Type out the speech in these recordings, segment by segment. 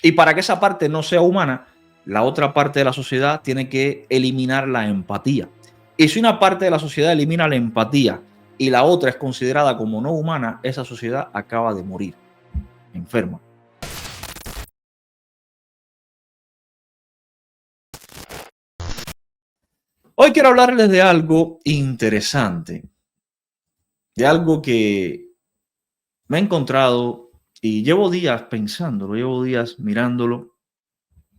Y para que esa parte no sea humana, la otra parte de la sociedad tiene que eliminar la empatía. Y si una parte de la sociedad elimina la empatía y la otra es considerada como no humana, esa sociedad acaba de morir, enferma. Hoy quiero hablarles de algo interesante, de algo que me he encontrado y llevo días pensándolo, llevo días mirándolo,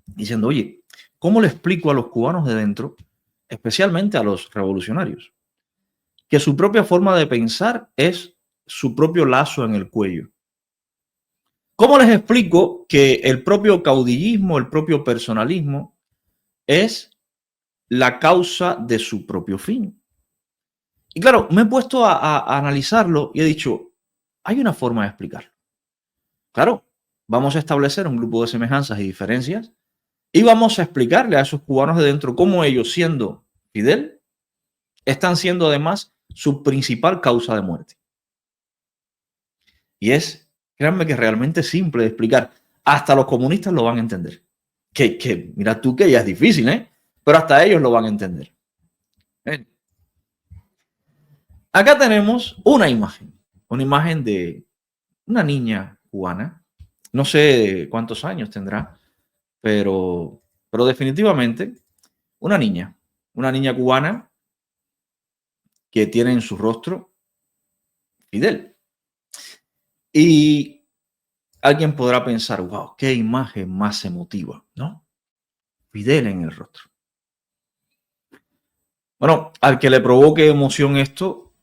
diciendo, oye, ¿cómo le explico a los cubanos de dentro, especialmente a los revolucionarios, que su propia forma de pensar es su propio lazo en el cuello? ¿Cómo les explico que el propio caudillismo, el propio personalismo es la causa de su propio fin? Y claro, me he puesto a analizarlo y he dicho, hay una forma de explicarlo. Claro, vamos a establecer un grupo de semejanzas y diferencias y vamos a explicarle a esos cubanos de dentro cómo ellos, siendo Fidel, están siendo además su principal causa de muerte. Y es, créanme que es realmente simple de explicar. Hasta los comunistas lo van a entender. Que mira tú que ya es difícil, ¿eh? Pero hasta ellos lo van a entender. Acá tenemos una imagen de una niña cubana. No sé cuántos años tendrá, pero definitivamente una niña cubana que tiene en su rostro Fidel. Y alguien podrá pensar, wow, qué imagen más emotiva, ¿no? Fidel en el rostro. Bueno, al que le provoque emoción esto,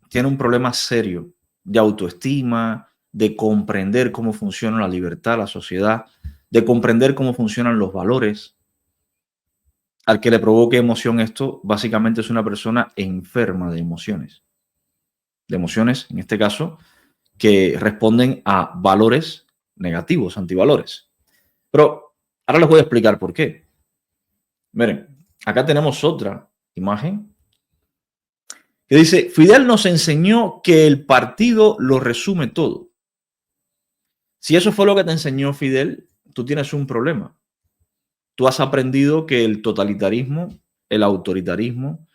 tiene un problema serio de autoestima, de comprender cómo funciona la libertad, la sociedad, de comprender cómo funcionan los valores. Al que le provoque emoción esto, básicamente es una persona enferma de emociones. De emociones, en este caso, que responden a valores negativos, antivalores. Pero ahora les voy a explicar por qué. Miren, acá tenemos otra imagen que dice, Fidel nos enseñó que el partido lo resume todo. Si eso fue lo que te enseñó Fidel, tú tienes un problema. Tú has aprendido que el totalitarismo, el autoritarismo,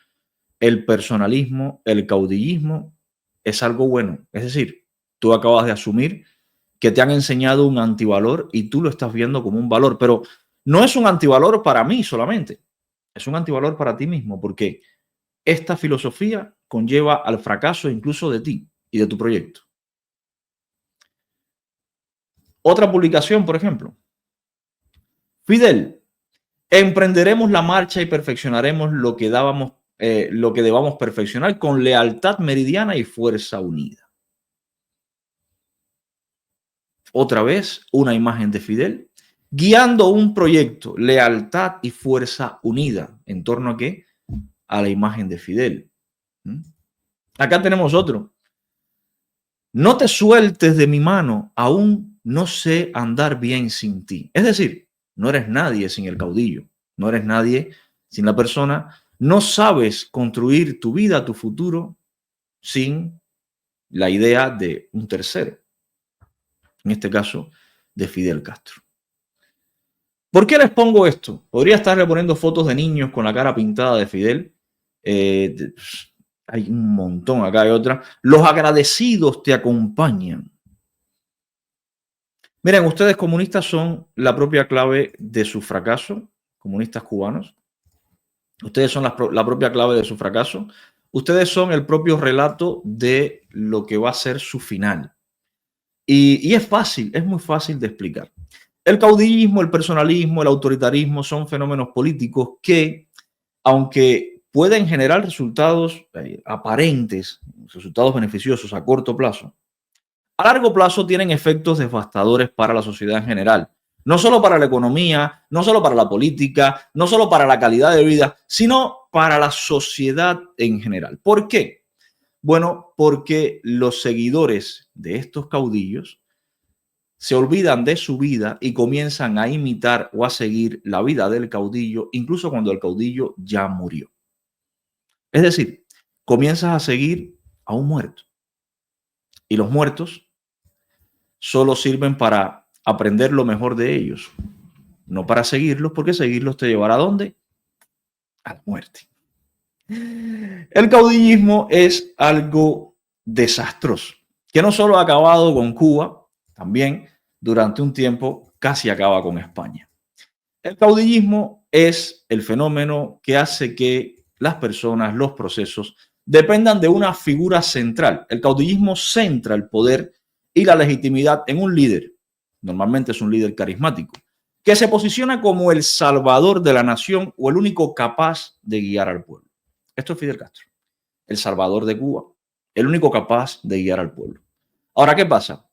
el personalismo, el caudillismo es algo bueno. Es decir, tú acabas de asumir que te han enseñado un antivalor y tú lo estás viendo como un valor, pero no es un antivalor para mí solamente, es un antivalor para ti mismo, porque esta filosofía conlleva al fracaso incluso de ti y de tu proyecto. Otra publicación, por ejemplo. Fidel, emprenderemos la marcha y perfeccionaremos lo que debamos perfeccionar con lealtad meridiana y fuerza unida. Otra vez, una imagen de Fidel guiando un proyecto, lealtad y fuerza unida. ¿En torno a qué? A la imagen de Fidel. Acá tenemos otro. No te sueltes de mi mano, aún no sé andar bien sin ti. Es decir, no eres nadie sin el caudillo, no eres nadie sin la persona, no sabes construir tu vida, tu futuro, sin la idea de un tercero, en este caso de Fidel Castro. ¿Por qué les pongo esto? Podría estarle poniendo fotos de niños con la cara pintada de Fidel. Hay un montón, acá hay otra. Los agradecidos te acompañan. Miren, ustedes comunistas son la propia clave de su fracaso, comunistas cubanos. Ustedes son la propia clave de su fracaso. Ustedes son el propio relato de lo que va a ser su final. Y es fácil, es muy fácil de explicar. El caudillismo, el personalismo, el autoritarismo son fenómenos políticos que, aunque pueden generar resultados aparentes, resultados beneficiosos a corto plazo, a largo plazo tienen efectos devastadores para la sociedad en general. No solo para la economía, no solo para la política, no solo para la calidad de vida, sino para la sociedad en general. ¿Por qué? Bueno, porque los seguidores de estos caudillos se olvidan de su vida y comienzan a imitar o a seguir la vida del caudillo, incluso cuando el caudillo ya murió. Es decir, comienzas a seguir a un muerto. Y los muertos solo sirven para aprender lo mejor de ellos, no para seguirlos, porque seguirlos te llevará ¿a dónde? A la muerte. El caudillismo es algo desastroso, que no solo ha acabado con Cuba, también durante un tiempo casi acaba con España. El caudillismo es el fenómeno que hace que las personas, los procesos, dependan de una figura central. El caudillismo centra el poder y la legitimidad en un líder. Normalmente es un líder carismático, que se posiciona como el salvador de la nación o el único capaz de guiar al pueblo. Esto es Fidel Castro, el salvador de Cuba, el único capaz de guiar al pueblo. Ahora, ¿qué pasa?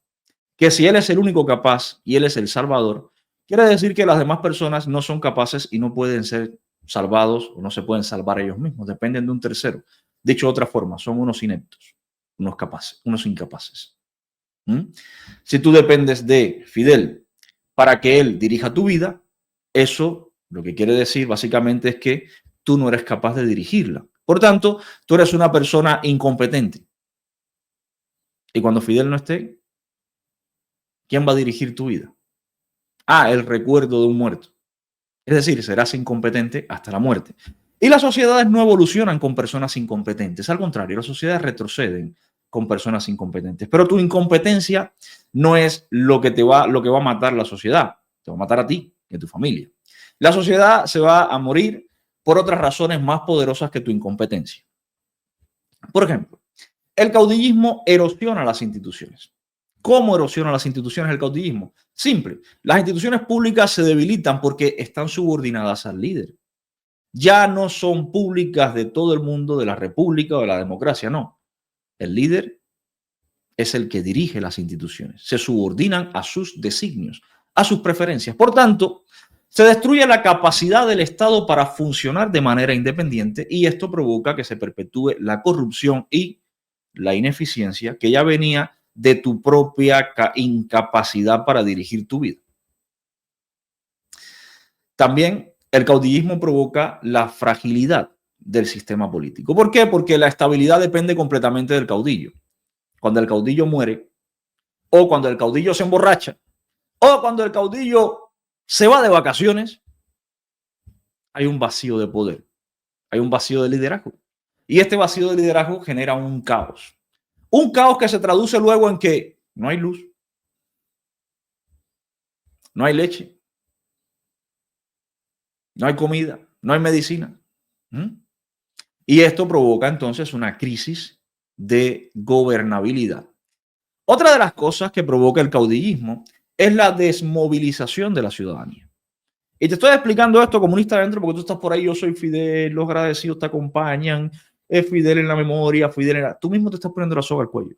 Que si él es el único capaz y él es el salvador, quiere decir que las demás personas no son capaces y no pueden ser salvados o no se pueden salvar ellos mismos, dependen de un tercero. Dicho de otra forma, son unos ineptos, unos capaces, unos incapaces. Si tú dependes de Fidel para que él dirija tu vida, eso lo que quiere decir básicamente es que tú no eres capaz de dirigirla. Por tanto, tú eres una persona incompetente. Y cuando Fidel no esté, ¿quién va a dirigir tu vida? Ah, el recuerdo de un muerto. Es decir, serás incompetente hasta la muerte. Y las sociedades no evolucionan con personas incompetentes. Al contrario, las sociedades retroceden con personas incompetentes. Pero tu incompetencia no es lo que va a matar la sociedad. Te va a matar a ti y a tu familia. La sociedad se va a morir por otras razones más poderosas que tu incompetencia. Por ejemplo, el caudillismo erosiona las instituciones. ¿Cómo erosiona las instituciones el caudillismo? Simple. Las instituciones públicas se debilitan porque están subordinadas al líder. Ya no son públicas de todo el mundo, de la república o de la democracia, no. El líder es el que dirige las instituciones. Se subordinan a sus designios, a sus preferencias. Por tanto, se destruye la capacidad del Estado para funcionar de manera independiente y esto provoca que se perpetúe la corrupción y la ineficiencia que ya venía de tu propia incapacidad para dirigir tu vida. También el caudillismo provoca la fragilidad del sistema político. ¿Por qué? Porque la estabilidad depende completamente del caudillo. Cuando el caudillo muere, o cuando el caudillo se emborracha, o cuando el caudillo se va de vacaciones, hay un vacío de poder, hay un vacío de liderazgo. Y este vacío de liderazgo genera un caos. Un caos que se traduce luego en que no hay luz, no hay leche, no hay comida, no hay medicina. Y esto provoca entonces una crisis de gobernabilidad. Otra de las cosas que provoca el caudillismo es la desmovilización de la ciudadanía. Y te estoy explicando esto, comunista, adentro, porque tú estás por ahí, yo soy Fidel, los agradecidos te acompañan, es Fidel en la memoria, Fidel en la... Tú mismo te estás poniendo la soga al cuello,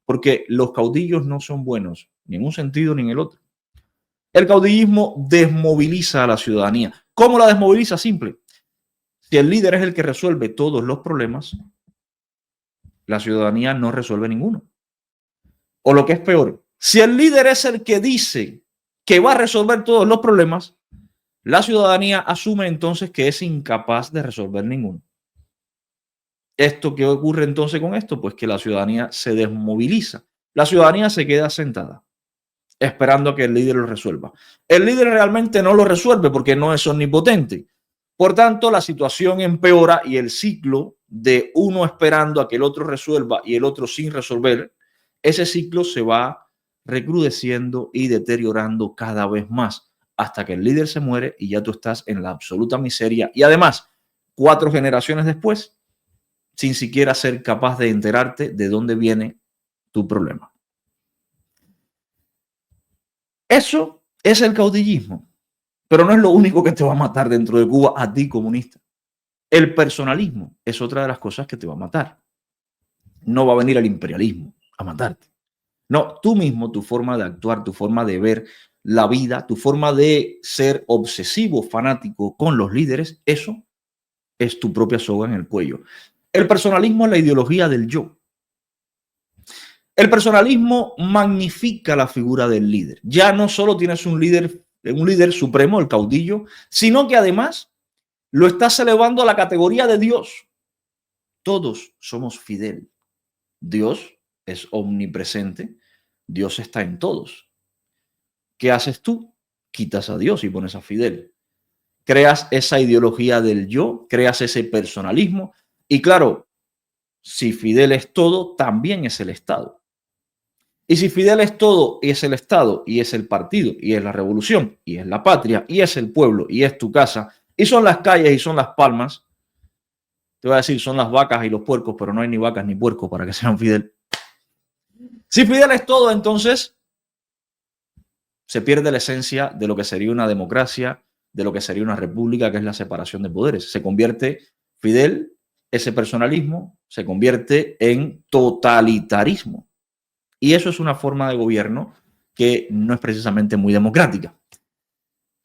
porque los caudillos no son buenos, ni en un sentido ni en el otro. El caudillismo desmoviliza a la ciudadanía. ¿Cómo la desmoviliza? Simple. Si el líder es el que resuelve todos los problemas, la ciudadanía no resuelve ninguno. O lo que es peor, si el líder es el que dice que va a resolver todos los problemas, la ciudadanía asume entonces que es incapaz de resolver ninguno. ¿Esto qué ocurre entonces con esto? Pues que la ciudadanía se desmoviliza. La ciudadanía se queda sentada, esperando a que el líder lo resuelva. El líder realmente no lo resuelve porque no es omnipotente. Por tanto, la situación empeora y el ciclo de uno esperando a que el otro resuelva y el otro sin resolver, ese ciclo se va recrudeciendo y deteriorando cada vez más hasta que el líder se muere y ya tú estás en la absoluta miseria. Y además, 4 generaciones después, sin siquiera ser capaz de enterarte de dónde viene tu problema. Eso es el caudillismo, pero no es lo único que te va a matar dentro de Cuba a ti, comunista. El personalismo es otra de las cosas que te va a matar. No va a venir el imperialismo a matarte. No, tú mismo, tu forma de actuar, tu forma de ver la vida, tu forma de ser obsesivo, fanático con los líderes, eso es tu propia soga en el cuello. El personalismo es la ideología del yo. El personalismo magnifica la figura del líder. Ya no solo tienes un líder supremo, el caudillo, sino que además lo estás elevando a la categoría de Dios. Todos somos Fidel. Dios es omnipresente. Dios está en todos. ¿Qué haces tú? quitas a Dios y pones a Fidel. Creas esa ideología del yo, creas ese personalismo. Y claro, si Fidel es todo, también es el Estado. Y si Fidel es todo y es el Estado y es el partido y es la revolución y es la patria y es el pueblo y es tu casa y son las calles y son las palmas, te voy a decir, son las vacas y los puercos, pero no hay ni vacas ni puercos para que sean Fidel. Si Fidel es todo, entonces se pierde la esencia de lo que sería una democracia, de lo que sería una república, que es la separación de poderes. Se convierte Fidel, ese personalismo, se convierte en totalitarismo. Y eso es una forma de gobierno que no es precisamente muy democrática.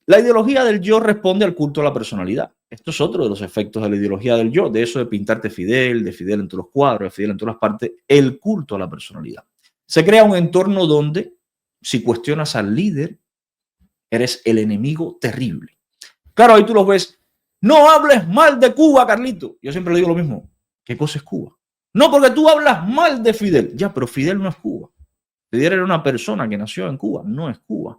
La ideología del yo responde al culto a la personalidad. Esto es otro de los efectos de la ideología del yo, de eso de pintarte Fidel, de Fidel en todos los cuadros, de Fidel en todas las partes, el culto a la personalidad. Se crea un entorno donde, si cuestionas al líder, eres el enemigo terrible. Claro, ahí tú los ves. No hables mal de Cuba, Carlito. Yo siempre le digo lo mismo. ¿Qué cosa es Cuba? No, porque tú hablas mal de Fidel. Ya, pero Fidel no es Cuba. Fidel era una persona que nació en Cuba, no es Cuba.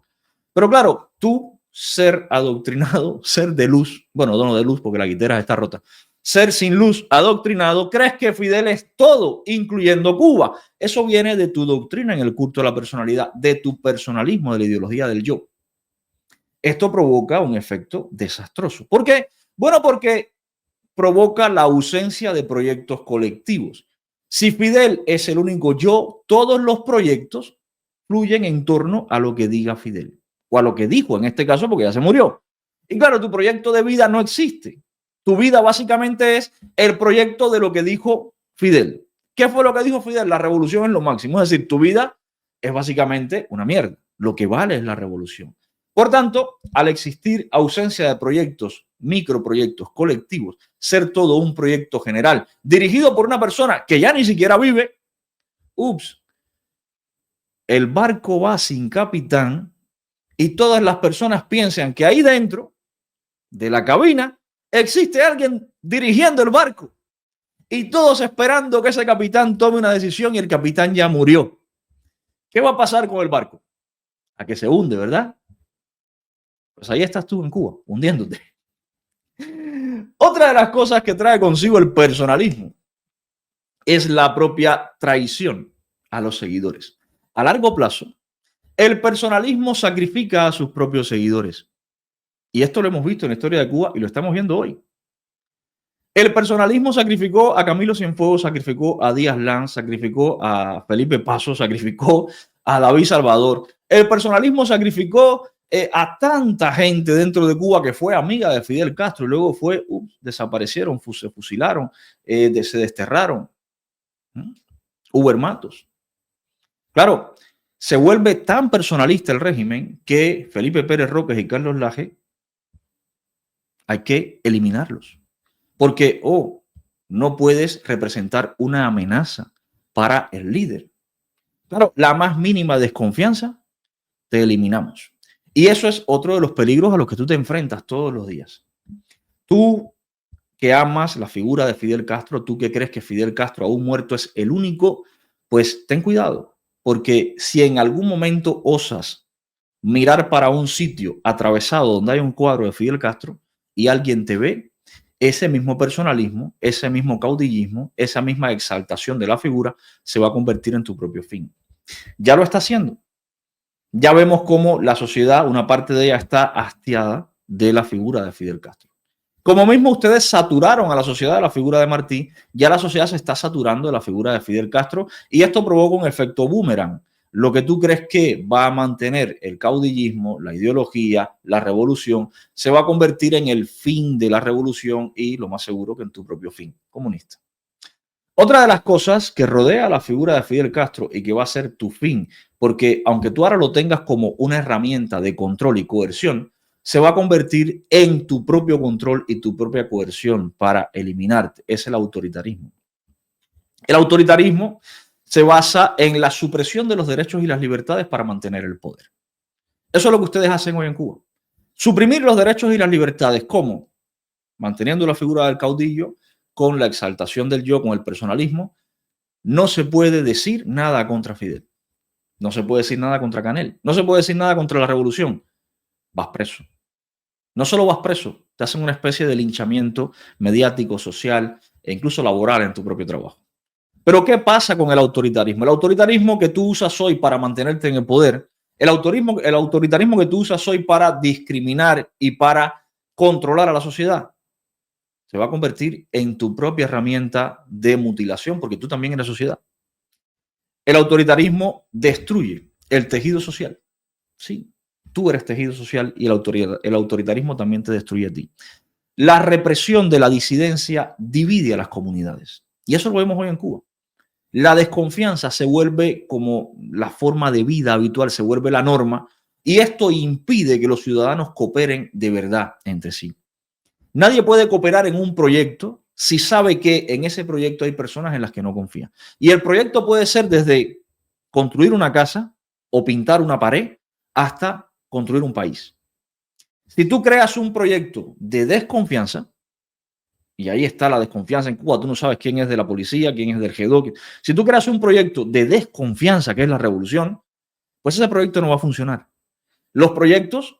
Pero claro, tú ser adoctrinado, ser de luz, bueno, no de luz porque la guitarra está rota, ser sin luz, adoctrinado, crees que Fidel es todo, incluyendo Cuba. Eso viene de tu doctrina en el culto de la personalidad, de tu personalismo, de la ideología del yo. Esto provoca un efecto desastroso. ¿Por qué? Bueno, porque provoca la ausencia de proyectos colectivos. Si Fidel es el único yo, todos los proyectos fluyen en torno a lo que diga Fidel o a lo que dijo en este caso porque ya se murió. Y claro, tu proyecto de vida no existe. Tu vida básicamente es el proyecto de lo que dijo Fidel. ¿Qué fue lo que dijo Fidel? La revolución es lo máximo. Es decir, tu vida es básicamente una mierda. Lo que vale es la revolución. Por tanto, al existir ausencia de proyectos, microproyectos colectivos, ser todo un proyecto general dirigido por una persona que ya ni siquiera vive, el barco va sin capitán y todas las personas piensan que ahí dentro de la cabina existe alguien dirigiendo el barco y todos esperando que ese capitán tome una decisión y el capitán ya murió. ¿Qué va a pasar con el barco? A que se hunde, ¿verdad? Pues ahí estás tú en Cuba, hundiéndote. Otra de las cosas que trae consigo el personalismo es la propia traición a los seguidores. A largo plazo, el personalismo sacrifica a sus propios seguidores. Y esto lo hemos visto en la historia de Cuba y lo estamos viendo hoy. El personalismo sacrificó a Camilo Cienfuegos, sacrificó a Díaz Lanz, sacrificó a Felipe Paso, sacrificó a David Salvador. El personalismo sacrificó a tanta gente dentro de Cuba que fue amiga de Fidel Castro y luego desaparecieron, se fusilaron, se desterraron. Hubo hermanos. Claro, se vuelve tan personalista el régimen que Felipe Pérez Roques y Carlos Laje hay que eliminarlos. Porque, no puedes representar una amenaza para el líder. Claro, la más mínima desconfianza, te eliminamos. Y eso es otro de los peligros a los que tú te enfrentas todos los días. Tú que amas la figura de Fidel Castro, tú que crees que Fidel Castro aún muerto es el único, pues ten cuidado, porque si en algún momento osas mirar para un sitio atravesado donde hay un cuadro de Fidel Castro y alguien te ve, ese mismo personalismo, ese mismo caudillismo, esa misma exaltación de la figura se va a convertir en tu propio fin. Ya lo está haciendo. Ya vemos cómo la sociedad, una parte de ella está hastiada de la figura de Fidel Castro. Como mismo ustedes saturaron a la sociedad de la figura de Martí, ya la sociedad se está saturando de la figura de Fidel Castro y esto provoca un efecto boomerang. Lo que tú crees que va a mantener el caudillismo, la ideología, la revolución, se va a convertir en el fin de la revolución y lo más seguro que en tu propio fin comunista. Otra de las cosas que rodea la figura de Fidel Castro y que va a ser tu fin, porque aunque tú ahora lo tengas como una herramienta de control y coerción, se va a convertir en tu propio control y tu propia coerción para eliminarte. Es el autoritarismo. El autoritarismo se basa en la supresión de los derechos y las libertades para mantener el poder. Eso es lo que ustedes hacen hoy en Cuba. Suprimir los derechos y las libertades. ¿Cómo? Manteniendo la figura del caudillo, con la exaltación del yo, con el personalismo. No se puede decir nada contra Fidel. No se puede decir nada contra Canel. No se puede decir nada contra la revolución. vas preso. No solo vas preso, te hacen una especie de linchamiento mediático, social e incluso laboral en tu propio trabajo. Pero ¿qué pasa con el autoritarismo? El autoritarismo que tú usas hoy para mantenerte en el poder, el autoritarismo que tú usas hoy para discriminar y para controlar a la sociedad, se va a convertir en tu propia herramienta de mutilación, porque tú también eres sociedad. El autoritarismo destruye el tejido social. Sí, tú eres tejido social y el autoritarismo también te destruye a ti. La represión de la disidencia divide a las comunidades. Y eso lo vemos hoy en Cuba. La desconfianza se vuelve como la forma de vida habitual, se vuelve la norma, y esto impide que los ciudadanos cooperen de verdad entre sí. Nadie puede cooperar en un proyecto si sabe que en ese proyecto hay personas en las que no confía. Y el proyecto puede ser desde construir una casa o pintar una pared hasta construir un país. Si tú creas un proyecto de desconfianza, y ahí está la desconfianza en Cuba, tú no sabes quién es de la policía, quién es del G2. Si tú creas un proyecto de desconfianza, que es la revolución, pues ese proyecto no va a funcionar. Los proyectos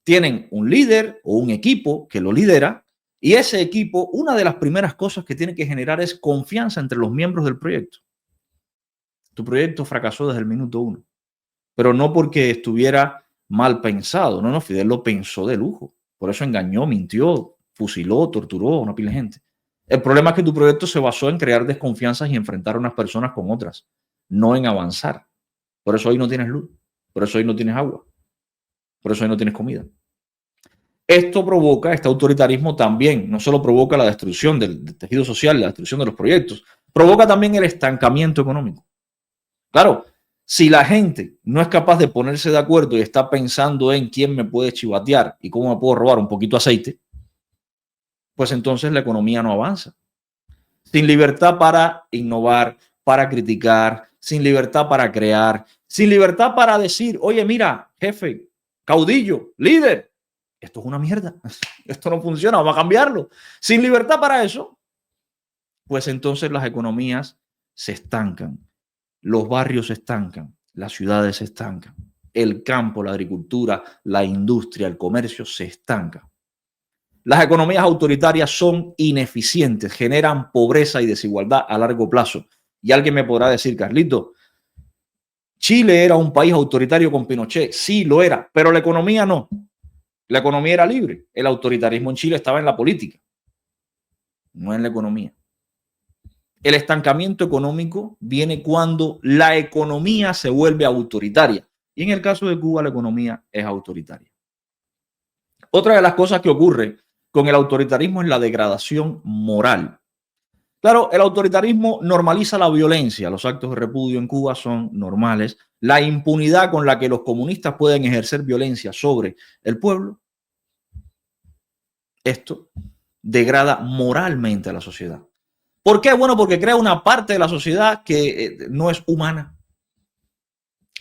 tienen un líder o un equipo que lo lidera, y ese equipo, una de las primeras cosas que tiene que generar es confianza entre los miembros del proyecto. Tu proyecto fracasó desde el minuto 1, pero no porque estuviera mal pensado. No, Fidel lo pensó de lujo. Por eso engañó, mintió, fusiló, torturó a una pila de gente. El problema es que tu proyecto se basó en crear desconfianzas y enfrentar a unas personas con otras, no en avanzar. Por eso hoy no tienes luz, por eso hoy no tienes agua, por eso hoy no tienes comida. Esto provoca, este autoritarismo también, no solo provoca la destrucción del tejido social, la destrucción de los proyectos, provoca también el estancamiento económico. Claro, si la gente no es capaz de ponerse de acuerdo y está pensando en quién me puede chivatear y cómo me puedo robar un poquito de aceite, pues entonces la economía no avanza. Sin libertad para innovar, para criticar, sin libertad para crear, sin libertad para decir, oye, mira, jefe, caudillo, líder, esto es una mierda, esto no funciona, vamos a cambiarlo. Sin libertad para eso, pues entonces las economías se estancan, los barrios se estancan, las ciudades se estancan, el campo, la agricultura, la industria, el comercio se estanca. Las economías autoritarias son ineficientes, generan pobreza y desigualdad a largo plazo. Y alguien me podrá decir, Carlito, Chile era un país autoritario con Pinochet. Sí, lo era, pero la economía no. La economía era libre. El autoritarismo en Chile estaba en la política, no en la economía. El estancamiento económico viene cuando la economía se vuelve autoritaria. Y en el caso de Cuba, la economía es autoritaria. Otra de las cosas que ocurre con el autoritarismo es la degradación moral. Claro, el autoritarismo normaliza la violencia. Los actos de repudio en Cuba son normales. La impunidad con la que los comunistas pueden ejercer violencia sobre el pueblo, esto degrada moralmente a la sociedad. ¿Por qué? Bueno, porque crea una parte de la sociedad que no es humana.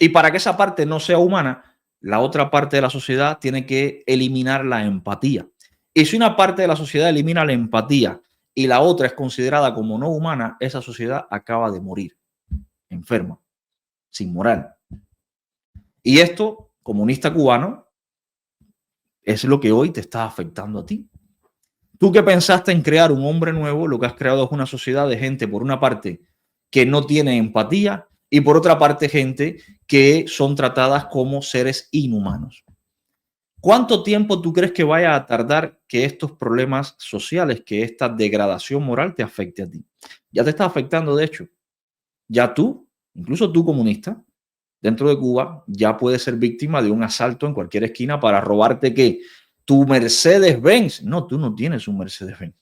Y para que esa parte no sea humana, la otra parte de la sociedad tiene que eliminar la empatía. Y si una parte de la sociedad elimina la empatía y la otra es considerada como no humana, esa sociedad acaba de morir, enferma, sin moral. Y esto, comunista cubano, es lo que hoy te está afectando a ti. Tú que pensaste en crear un hombre nuevo, lo que has creado es una sociedad de gente, por una parte, que no tiene empatía y por otra parte, gente que son tratadas como seres inhumanos. ¿Cuánto tiempo tú crees que vaya a tardar que estos problemas sociales, que esta degradación moral te afecte a ti? Ya te está afectando, de hecho. Ya tú, incluso tú comunista, dentro de Cuba, ya puedes ser víctima de un asalto en cualquier esquina para robarte ¿qué? Tu Mercedes-Benz. No, tú no tienes un Mercedes-Benz.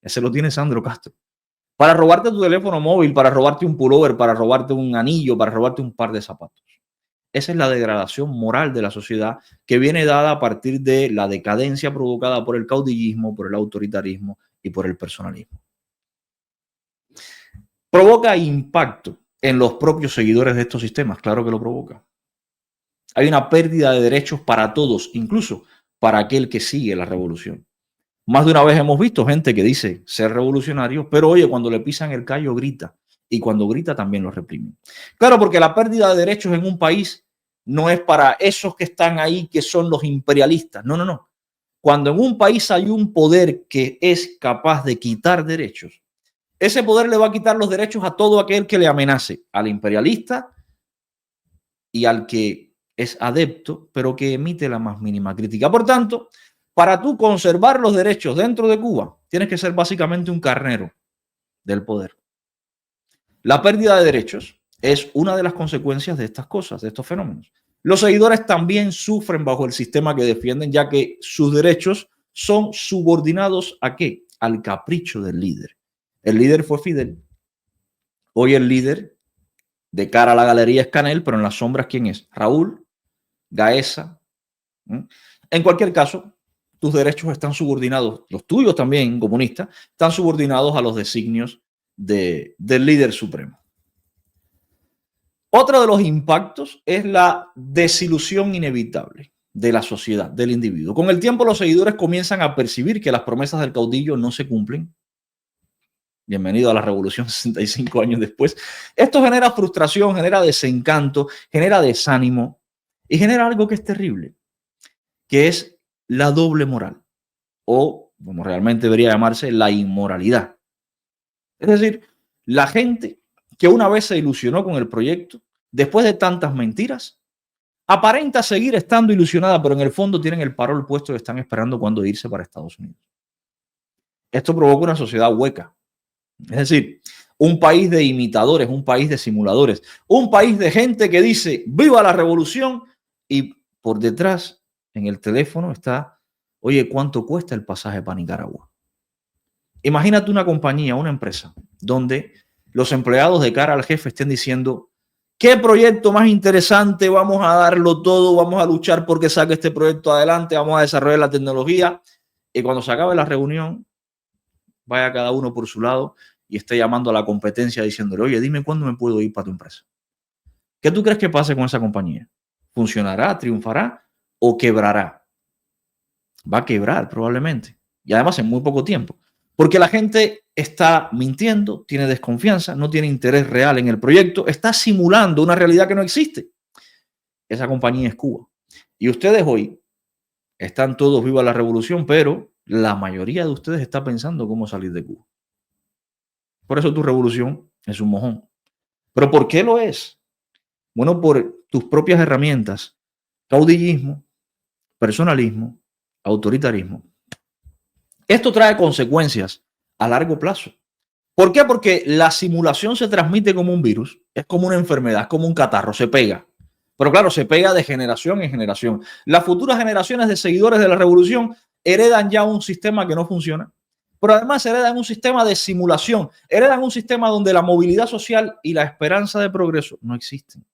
Ese lo tiene Sandro Castro. Para robarte tu teléfono móvil, para robarte un pullover, para robarte un anillo, para robarte un par de zapatos. Esa es la degradación moral de la sociedad que viene dada a partir de la decadencia provocada por el caudillismo, por el autoritarismo y por el personalismo. ¿Provoca impacto en los propios seguidores de estos sistemas? Claro que lo provoca. Hay una pérdida de derechos para todos, incluso para aquel que sigue la revolución. Más de una vez hemos visto gente que dice ser revolucionario, pero oye, cuando le pisan el callo grita. Y cuando grita también lo reprimen. Claro, porque la pérdida de derechos en un país no es para esos que están ahí, que son los imperialistas. No, no, no. Cuando en un país hay un poder que es capaz de quitar derechos, ese poder le va a quitar los derechos a todo aquel que le amenace, al imperialista y al que es adepto, pero que emite la más mínima crítica. Por tanto, para tú conservar los derechos dentro de Cuba, tienes que ser básicamente un carnero del poder. La pérdida de derechos es una de las consecuencias de estas cosas, de estos fenómenos. Los seguidores también sufren bajo el sistema que defienden, ya que sus derechos son subordinados ¿a qué? Al capricho del líder. El líder fue Fidel. Hoy el líder de cara a la galería es Canel, pero en las sombras, ¿quién es? Raúl, Gaesa. En cualquier caso, tus derechos están subordinados, los tuyos también, comunistas, están subordinados a los designios del líder supremo. Otro de los impactos es la desilusión inevitable de la sociedad, del individuo. Con el tiempo, los seguidores comienzan a percibir que las promesas del caudillo no se cumplen. Bienvenido a la revolución 65 años después. Esto genera frustración, genera desencanto, genera desánimo y genera algo que es terrible, que es la doble moral, o como realmente debería llamarse, la inmoralidad. Es decir, la gente que una vez se ilusionó con el proyecto, después de tantas mentiras, aparenta seguir estando ilusionada, pero en el fondo tienen el parol puesto y están esperando cuándo irse para Estados Unidos. Esto provoca una sociedad hueca. Es decir, un país de imitadores, un país de simuladores, un país de gente que dice ¡viva la revolución! Y por detrás, en el teléfono está, oye, ¿cuánto cuesta el pasaje para Nicaragua? Imagínate una compañía, una empresa, donde los empleados de cara al jefe estén diciendo ¿qué proyecto más interesante? Vamos a darlo todo, vamos a luchar porque saque este proyecto adelante, vamos a desarrollar la tecnología. Y cuando se acabe la reunión, vaya cada uno por su lado y esté llamando a la competencia diciéndole, oye, dime cuándo me puedo ir para tu empresa. ¿Qué tú crees que pase con esa compañía? ¿Funcionará, triunfará o quebrará? Va a quebrar probablemente. Y además en muy poco tiempo. Porque la gente está mintiendo, tiene desconfianza, no tiene interés real en el proyecto, está simulando una realidad que no existe. Esa compañía es Cuba. Y ustedes hoy están todos vivos a la revolución, pero la mayoría de ustedes está pensando cómo salir de Cuba. Por eso tu revolución es un mojón. ¿Pero por qué lo es? Bueno, por tus propias herramientas. Caudillismo, personalismo, autoritarismo. Esto trae consecuencias a largo plazo. ¿Por qué? Porque la simulación se transmite como un virus, es como una enfermedad, es como un catarro, se pega. Pero claro, se pega de generación en generación. Las futuras generaciones de seguidores de la revolución heredan ya un sistema que no funciona, pero además heredan un sistema de simulación, heredan un sistema donde la movilidad social y la esperanza de progreso no existen.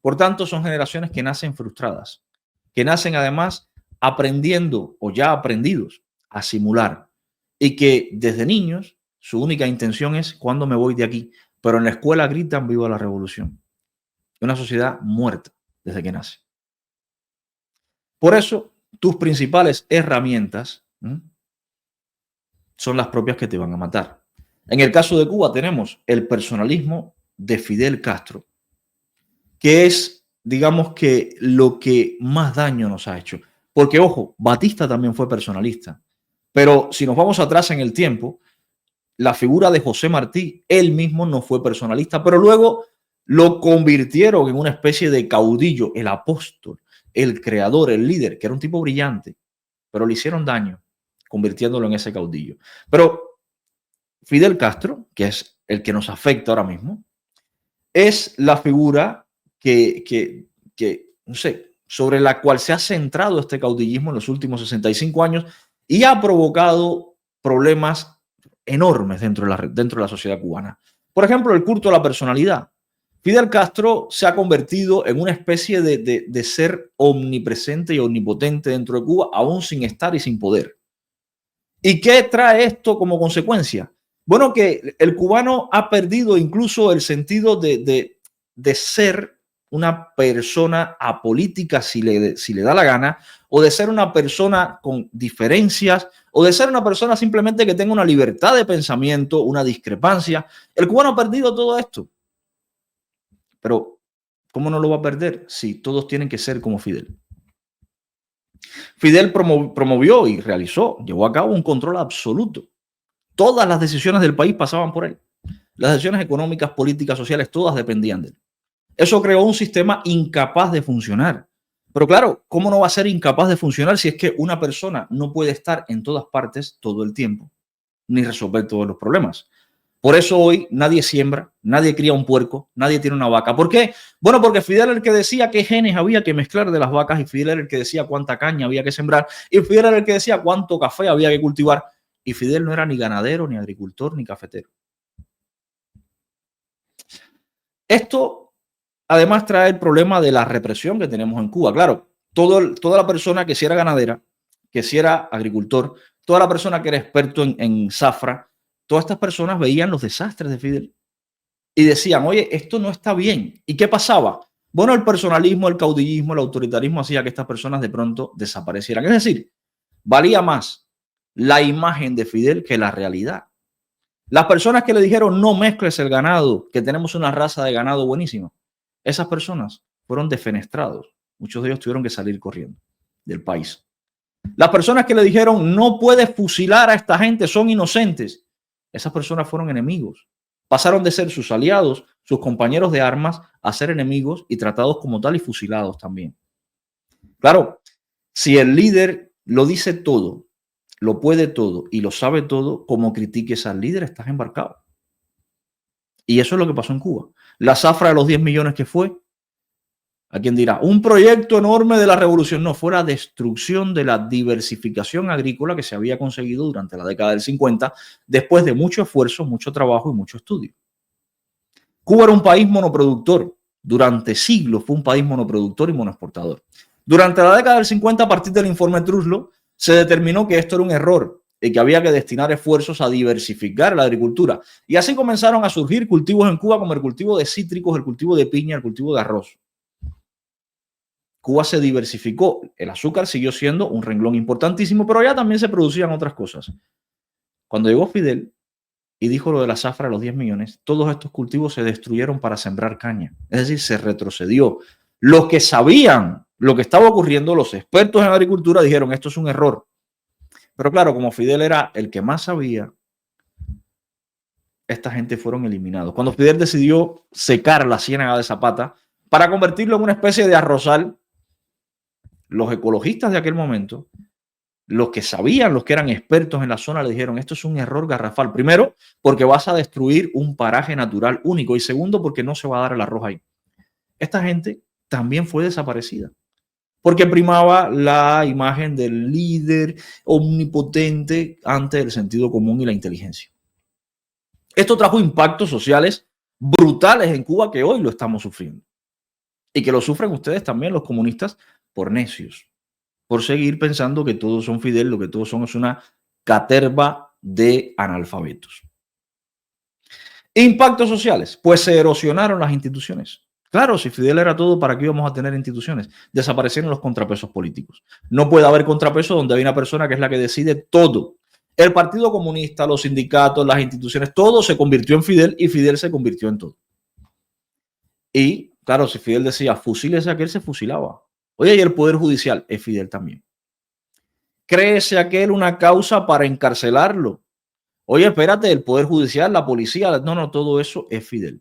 Por tanto, son generaciones que nacen frustradas, que nacen además aprendiendo o ya aprendidos a simular y que desde niños su única intención es ¿cuándo me voy de aquí? Pero en la escuela gritan viva la revolución. Una sociedad muerta desde que nace. Por eso, tus principales herramientas son las propias que te van a matar. En el caso de Cuba tenemos el personalismo de Fidel Castro, que es, digamos que, lo que más daño nos ha hecho. Porque, ojo, Batista también fue personalista. Pero si nos vamos atrás en el tiempo, la figura de José Martí, él mismo no fue personalista, pero luego lo convirtieron en una especie de caudillo, el apóstol, el creador, el líder, que era un tipo brillante, pero le hicieron daño convirtiéndolo en ese caudillo. Pero Fidel Castro, que es el que nos afecta ahora mismo, es la figura que no sé, sobre la cual se ha centrado este caudillismo en los últimos 65 años y ha provocado problemas enormes dentro de la sociedad cubana. Por ejemplo, el culto a la personalidad. Fidel Castro se ha convertido en una especie de ser omnipresente y omnipotente dentro de Cuba, aún sin estar y sin poder. ¿Y qué trae esto como consecuencia? Bueno, que el cubano ha perdido incluso el sentido de ser una persona apolítica si le da la gana, o de ser una persona con diferencias, o de ser una persona simplemente que tenga una libertad de pensamiento, una discrepancia. El cubano ha perdido todo esto. Pero ¿Cómo no lo va a perder si todos tienen que ser como Fidel? Fidel promovió y realizó, llevó a cabo un control absoluto. Todas las decisiones del país pasaban por él. Las decisiones económicas, políticas, sociales, todas dependían de él. Eso creó un sistema incapaz de funcionar. Pero claro, ¿cómo no va a ser incapaz de funcionar si es que una persona no puede estar en todas partes todo el tiempo, ni resolver todos los problemas? Por eso hoy nadie siembra, nadie cría un puerco, nadie tiene una vaca. ¿Por qué? Bueno, porque Fidel era el que decía qué genes había que mezclar de las vacas, y Fidel era el que decía cuánta caña había que sembrar, y Fidel era el que decía cuánto café había que cultivar. Y Fidel no era ni ganadero, ni agricultor, ni cafetero. Esto además trae el problema de la represión que tenemos en Cuba. Claro, toda la persona que si era ganadera, que si era agricultor, toda la persona que era experto en zafra, todas estas personas veían los desastres de Fidel y decían, oye, esto no está bien. ¿Y qué pasaba? Bueno, el personalismo, el caudillismo, el autoritarismo hacía que estas personas de pronto desaparecieran. Es decir, valía más la imagen de Fidel que la realidad. Las personas que le dijeron no mezcles el ganado, que tenemos una raza de ganado buenísima, esas personas fueron defenestrados. Muchos de ellos tuvieron que salir corriendo del país. Las personas que le dijeron no puedes fusilar a esta gente, son inocentes, esas personas fueron enemigos. Pasaron de ser sus aliados, sus compañeros de armas, a ser enemigos y tratados como tal y fusilados también. Claro, si el líder lo dice todo, lo puede todo y lo sabe todo, como critiques al líder, estás embarcado. Y eso es lo que pasó en Cuba. La zafra de los 10 millones que fue, ¿a quién dirá? Un proyecto enorme de la revolución. No, fue la destrucción de la diversificación agrícola que se había conseguido durante la década del 50, después de mucho esfuerzo, mucho trabajo y mucho estudio. Cuba era un país monoproductor. Durante siglos fue un país monoproductor y monoexportador. Durante la década del 50, a partir del informe Truslow, se determinó que esto era un error y que había que destinar esfuerzos a diversificar la agricultura. Y así comenzaron a surgir cultivos en Cuba como el cultivo de cítricos, el cultivo de piña, el cultivo de arroz. Cuba se diversificó. El azúcar siguió siendo un renglón importantísimo, pero ya también se producían otras cosas. Cuando llegó Fidel y dijo lo de la zafra de los 10 millones, todos estos cultivos se destruyeron para sembrar caña. Es decir, se retrocedió. Los que sabían lo que estaba ocurriendo, los expertos en agricultura, dijeron esto es un error. Pero claro, como Fidel era el que más sabía, esta gente fueron eliminados. Cuando Fidel decidió secar la ciénaga de Zapata para convertirlo en una especie de arrozal, los ecologistas de aquel momento, los que sabían, los que eran expertos en la zona, le dijeron esto es un error garrafal. Primero, porque vas a destruir un paraje natural único, y segundo, porque no se va a dar el arroz ahí. Esta gente también fue desaparecida porque primaba la imagen del líder omnipotente ante el sentido común y la inteligencia. Esto trajo impactos sociales brutales en Cuba que hoy lo estamos sufriendo. Y que lo sufren ustedes también, los comunistas, por necios, por seguir pensando que todos son Fidel, lo que todos son es una caterva de analfabetos. Impactos sociales, pues se erosionaron las instituciones. Claro, si Fidel era todo, ¿para qué íbamos a tener instituciones? Desaparecieron los contrapesos políticos. No puede haber contrapeso donde hay una persona que es la que decide todo. El Partido Comunista, los sindicatos, las instituciones, todo se convirtió en Fidel y Fidel se convirtió en todo. Y claro, si Fidel decía fusílese a aquel, se fusilaba. Oye, y el Poder Judicial es Fidel también. Créese aquel una causa para encarcelarlo. Oye, espérate, el Poder Judicial, la policía, no, todo eso es Fidel.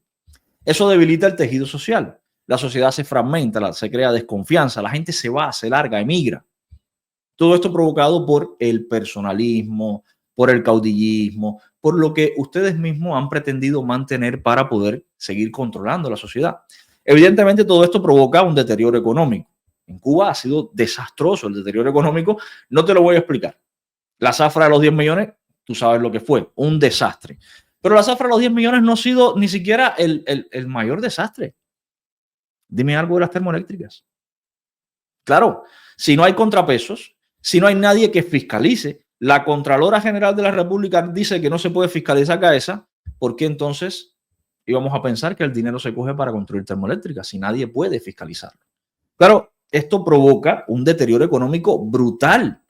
Eso debilita el tejido social. La sociedad se fragmenta, se crea desconfianza, la gente se va, se larga, emigra. Todo esto provocado por el personalismo, por el caudillismo, por lo que ustedes mismos han pretendido mantener para poder seguir controlando la sociedad. Evidentemente todo esto provoca un deterioro económico. En Cuba ha sido desastroso el deterioro económico. No te lo voy a explicar. La zafra de los 10 millones, tú sabes lo que fue, un desastre. Pero la zafra de los 10 millones no ha sido ni siquiera el mayor desastre. Dime algo de las termoeléctricas. Claro, si no hay contrapesos, si no hay nadie que fiscalice, la Contralora General de la República dice que no se puede fiscalizar CAESA, ¿por qué entonces íbamos a pensar que el dinero se coge para construir termoeléctricas si nadie puede fiscalizarlo? Claro, esto provoca un deterioro económico brutal.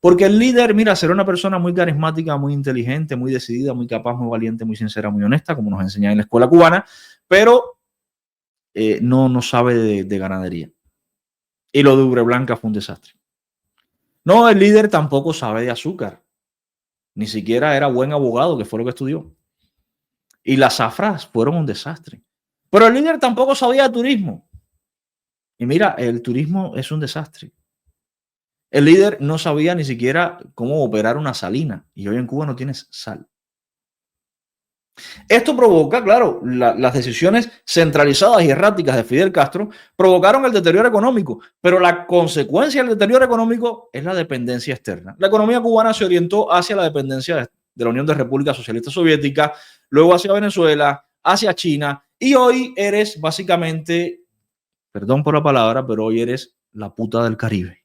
Porque el líder, mira, será una persona muy carismática, muy inteligente, muy decidida, muy capaz, muy valiente, muy sincera, muy honesta, como nos enseñan en la escuela cubana, pero no sabe de ganadería. Y lo de Ubreblanca fue un desastre. No, el líder tampoco sabe de azúcar. Ni siquiera era buen abogado, que fue lo que estudió. Y las zafras fueron un desastre. Pero el líder tampoco sabía de turismo. Y mira, el turismo es un desastre. El líder no sabía ni siquiera cómo operar una salina. Y hoy en Cuba no tienes sal. Esto provoca, claro, las decisiones centralizadas y erráticas de Fidel Castro provocaron el deterioro económico, pero la consecuencia del deterioro económico es la dependencia externa. La economía cubana se orientó hacia la dependencia de la Unión de Repúblicas Socialistas Soviéticas, luego hacia Venezuela, hacia China, y hoy eres básicamente, perdón por la palabra, pero hoy eres la puta del Caribe.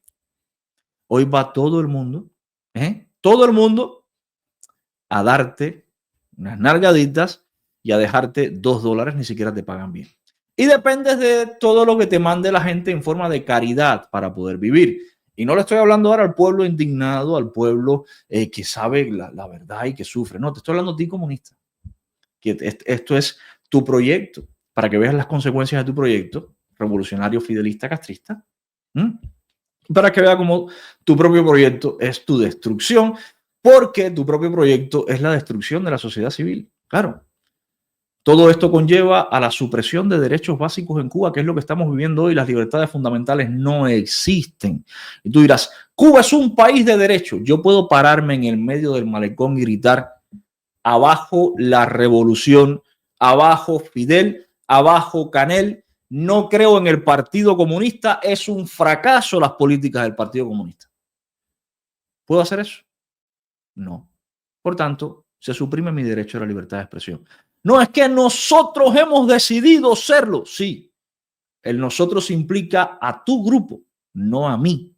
Hoy va todo el mundo, todo el mundo a darte unas nalgaditas y a dejarte $2, ni siquiera te pagan bien. Y dependes de todo lo que te mande la gente en forma de caridad para poder vivir. Y no le estoy hablando ahora al pueblo indignado, al pueblo que sabe la verdad y que sufre. No, te estoy hablando a ti, comunista. Que esto es tu proyecto, para que veas las consecuencias de tu proyecto revolucionario, fidelista, castrista. Para que veas cómo tu propio proyecto es tu destrucción, porque tu propio proyecto es la destrucción de la sociedad civil. Claro, todo esto conlleva a la supresión de derechos básicos en Cuba, que es lo que estamos viviendo hoy. Las libertades fundamentales no existen. Y tú dirás, Cuba es un país de derecho. Yo puedo pararme en el medio del malecón y gritar, abajo la revolución, abajo Fidel, abajo Canel. No creo en el Partido Comunista. Es un fracaso las políticas del Partido Comunista. ¿Puedo hacer eso? No. Por tanto, se suprime mi derecho a la libertad de expresión. No es que nosotros hemos decidido serlo. Sí, el nosotros implica a tu grupo, no a mí.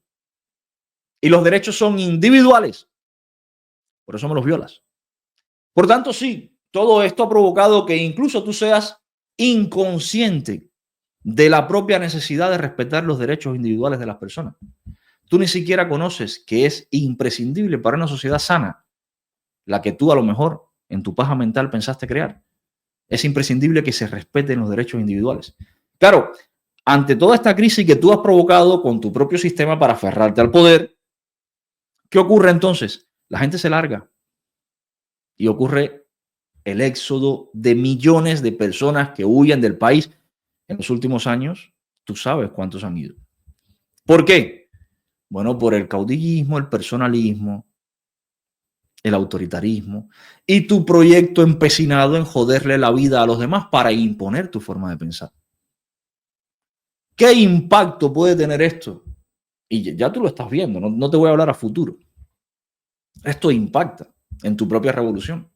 Y los derechos son individuales. Por eso me los violas. Por tanto, sí, todo esto ha provocado que incluso tú seas inconsciente de la propia necesidad de respetar los derechos individuales de las personas. Tú ni siquiera conoces que es imprescindible para una sociedad sana, la que tú a lo mejor en tu paja mental pensaste crear. Es imprescindible que se respeten los derechos individuales. Claro, ante toda esta crisis que tú has provocado con tu propio sistema para aferrarte al poder, ¿qué ocurre entonces? La gente se larga y ocurre el éxodo de millones de personas que huyen del país. En los últimos años, tú sabes cuántos han ido. ¿Por qué? Bueno, por el caudillismo, el personalismo, el autoritarismo y tu proyecto empecinado en joderle la vida a los demás para imponer tu forma de pensar. ¿Qué impacto puede tener esto? Y ya tú lo estás viendo, no te voy a hablar a futuro. Esto impacta en tu propia revolución.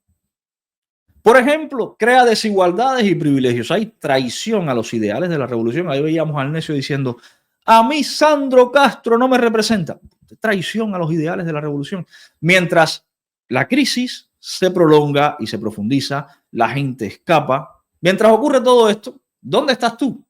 Por ejemplo, crea desigualdades y privilegios. Hay traición a los ideales de la revolución. Ahí veíamos al necio diciendo, a mí Sandro Castro no me representa. Traición a los ideales de la revolución. Mientras la crisis se prolonga y se profundiza, la gente escapa. Mientras ocurre todo esto, ¿dónde estás tú?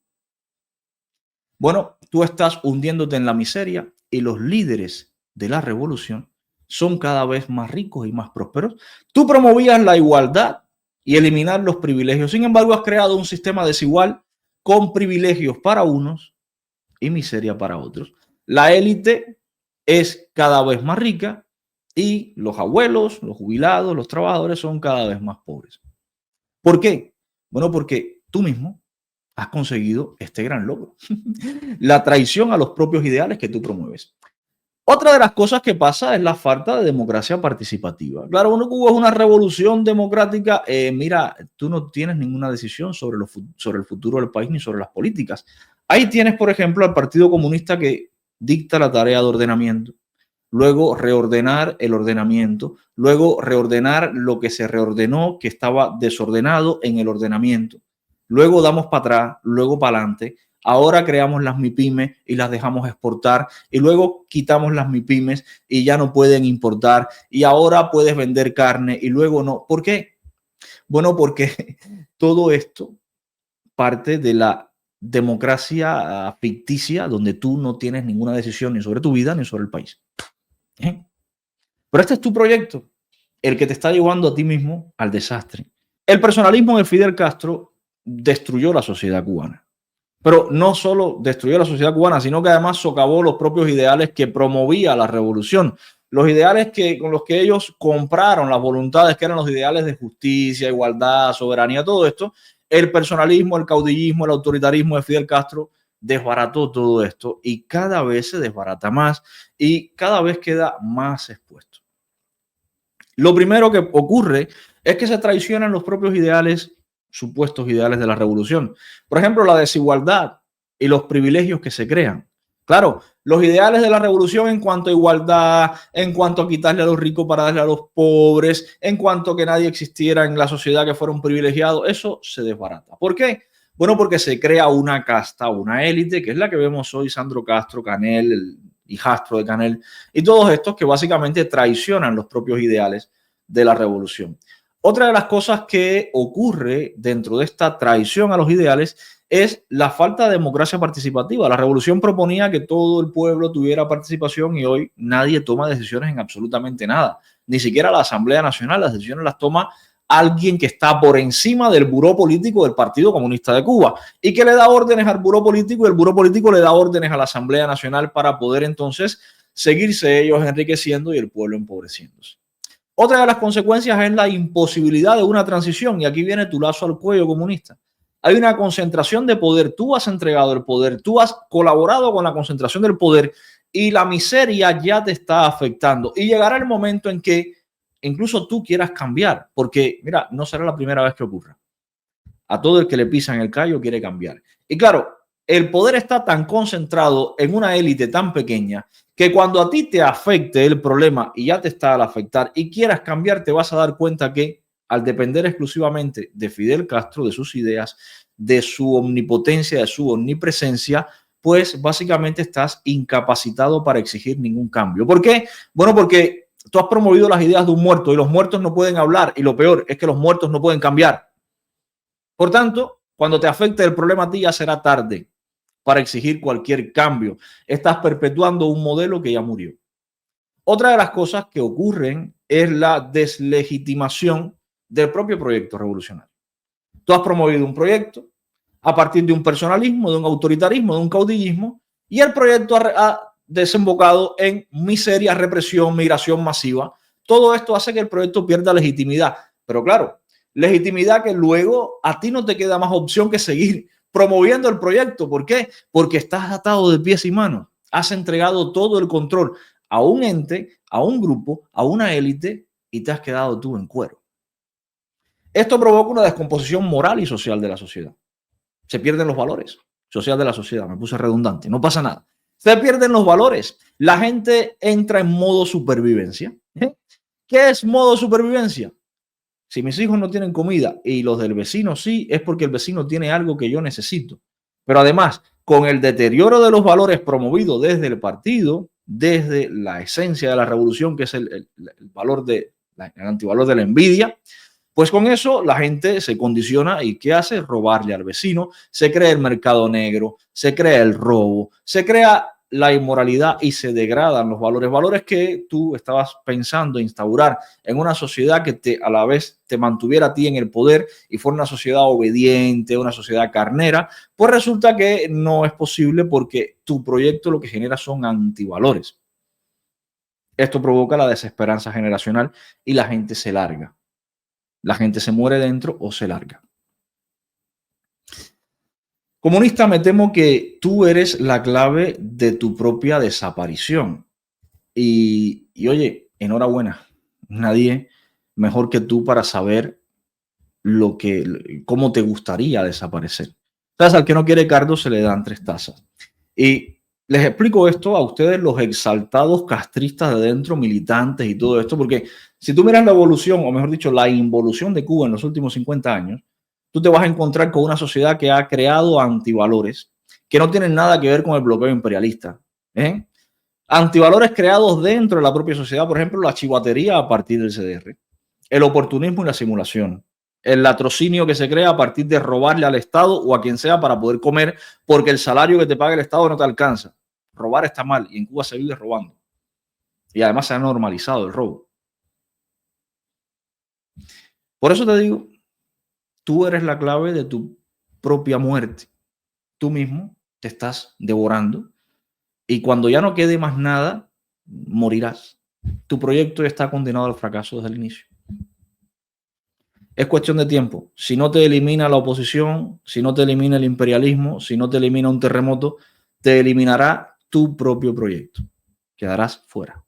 Bueno, tú estás hundiéndote en la miseria y los líderes de la revolución son cada vez más ricos y más prósperos. Tú promovías la igualdad y eliminar los privilegios. Sin embargo, has creado un sistema desigual con privilegios para unos y miseria para otros. La élite es cada vez más rica y los abuelos, los jubilados, los trabajadores son cada vez más pobres. ¿Por qué? Bueno, porque tú mismo has conseguido este gran logro. La traición a los propios ideales que tú promueves. Otra de las cosas que pasa es la falta de democracia participativa. Claro, Cuba es una revolución democrática. Mira, tú no tienes ninguna decisión sobre el futuro del país ni sobre las políticas. Ahí tienes, por ejemplo, al Partido Comunista que dicta la tarea de ordenamiento, luego reordenar el ordenamiento, luego reordenar lo que se reordenó, que estaba desordenado en el ordenamiento. Luego damos para atrás, luego para adelante. Ahora creamos las MIPYMES y las dejamos exportar y luego quitamos las MIPYMES y ya no pueden importar y ahora puedes vender carne y luego no. ¿Por qué? Bueno, porque todo esto parte de la democracia ficticia donde tú no tienes ninguna decisión ni sobre tu vida ni sobre el país. Pero este es tu proyecto, el que te está llevando a ti mismo al desastre. El personalismo de Fidel Castro destruyó la sociedad cubana. Pero no solo destruyó la sociedad cubana, sino que además socavó los propios ideales que promovía la revolución. Los ideales con los que ellos compraron las voluntades, que eran los ideales de justicia, igualdad, soberanía, todo esto. El personalismo, el caudillismo, el autoritarismo de Fidel Castro desbarató todo esto y cada vez se desbarata más y cada vez queda más expuesto. Lo primero que ocurre es que se traicionan los propios ideales, supuestos ideales de la revolución. Por ejemplo, la desigualdad y los privilegios que se crean. Claro, los ideales de la revolución en cuanto a igualdad, en cuanto a quitarle a los ricos para darle a los pobres, en cuanto a que nadie existiera en la sociedad que fuera un privilegiado, eso se desbarata. ¿Por qué? Bueno, porque se crea una casta, una élite, que es la que vemos hoy, Sandro Castro, Canel, el hijastro de Canel, y todos estos que básicamente traicionan los propios ideales de la revolución. Otra de las cosas que ocurre dentro de esta traición a los ideales es la falta de democracia participativa. La revolución proponía que todo el pueblo tuviera participación y hoy nadie toma decisiones en absolutamente nada. Ni siquiera la Asamblea Nacional, las decisiones las toma alguien que está por encima del buró político del Partido Comunista de Cuba y que le da órdenes al buró político y el buró político le da órdenes a la Asamblea Nacional para poder entonces seguirse ellos enriqueciendo y el pueblo empobreciéndose. Otra de las consecuencias es la imposibilidad de una transición y aquí viene tu lazo al cuello comunista. Hay una concentración de poder, tú has entregado el poder, tú has colaborado con la concentración del poder y la miseria ya te está afectando y llegará el momento en que incluso tú quieras cambiar, porque mira, no será la primera vez que ocurra. A todo el que le pisan el callo quiere cambiar. Y claro, el poder está tan concentrado en una élite tan pequeña que cuando a ti te afecte el problema y ya te está al afectar y quieras cambiar, te vas a dar cuenta que al depender exclusivamente de Fidel Castro, de sus ideas, de su omnipotencia, de su omnipresencia, pues básicamente estás incapacitado para exigir ningún cambio. ¿Por qué? Bueno, porque tú has promovido las ideas de un muerto y los muertos no pueden hablar y lo peor es que los muertos no pueden cambiar. Por tanto, cuando te afecte el problema a ti ya será tarde para exigir cualquier cambio. Estás perpetuando un modelo que ya murió. Otra de las cosas que ocurren es la deslegitimación del propio proyecto revolucionario. Tú has promovido un proyecto a partir de un personalismo, de un autoritarismo, de un caudillismo, y el proyecto ha desembocado en miseria, represión, migración masiva. Todo esto hace que el proyecto pierda legitimidad. Pero claro, legitimidad que luego a ti no te queda más opción que seguir promoviendo el proyecto. ¿Por qué? Porque estás atado de pies y manos. Has entregado todo el control a un ente, a un grupo, a una élite y te has quedado tú en cuero. Esto provoca una descomposición moral y social de la sociedad. Se pierden los valores sociales de la sociedad. Me puse redundante. No pasa nada. Se pierden los valores. La gente entra en modo supervivencia. ¿Qué es modo supervivencia? Si mis hijos no tienen comida y los del vecino sí, es porque el vecino tiene algo que yo necesito. Pero además, con el deterioro de los valores promovido desde el partido, desde la esencia de la revolución, que es el valor el antivalor de la envidia, pues con eso la gente se condiciona y ¿qué hace? Robarle al vecino, se crea el mercado negro, se crea el robo, se crea la inmoralidad y se degradan los valores, valores que tú estabas pensando instaurar en una sociedad que a la vez te mantuviera a ti en el poder y fuera una sociedad obediente, una sociedad carnera, pues resulta que no es posible porque tu proyecto lo que genera son antivalores. Esto provoca la desesperanza generacional y la gente se larga. La gente se muere dentro o se larga. Comunista, me temo que tú eres la clave de tu propia desaparición. Y oye, enhorabuena. Nadie mejor que tú para saber cómo te gustaría desaparecer. ¿Sabes? Al que no quiere cardo se le dan 3 tazas. Y les explico esto a ustedes, los exaltados castristas de dentro, militantes y todo esto, porque si tú miras la evolución, o mejor dicho, la involución de Cuba en los últimos 50 años, tú te vas a encontrar con una sociedad que ha creado antivalores que no tienen nada que ver con el bloqueo imperialista. Antivalores creados dentro de la propia sociedad, por ejemplo, la chivatería a partir del CDR, el oportunismo y la simulación, el latrocinio que se crea a partir de robarle al Estado o a quien sea para poder comer porque el salario que te paga el Estado no te alcanza. Robar está mal y en Cuba se vive robando. Y además se ha normalizado el robo. Por eso te digo, tú eres la clave de tu propia muerte. tú mismo te estás devorando y cuando ya no quede más nada, morirás. Tu proyecto está condenado al fracaso desde el inicio. Es cuestión de tiempo. Si no te elimina la oposición, si no te elimina el imperialismo, si no te elimina un terremoto, te eliminará tu propio proyecto. Quedarás fuera.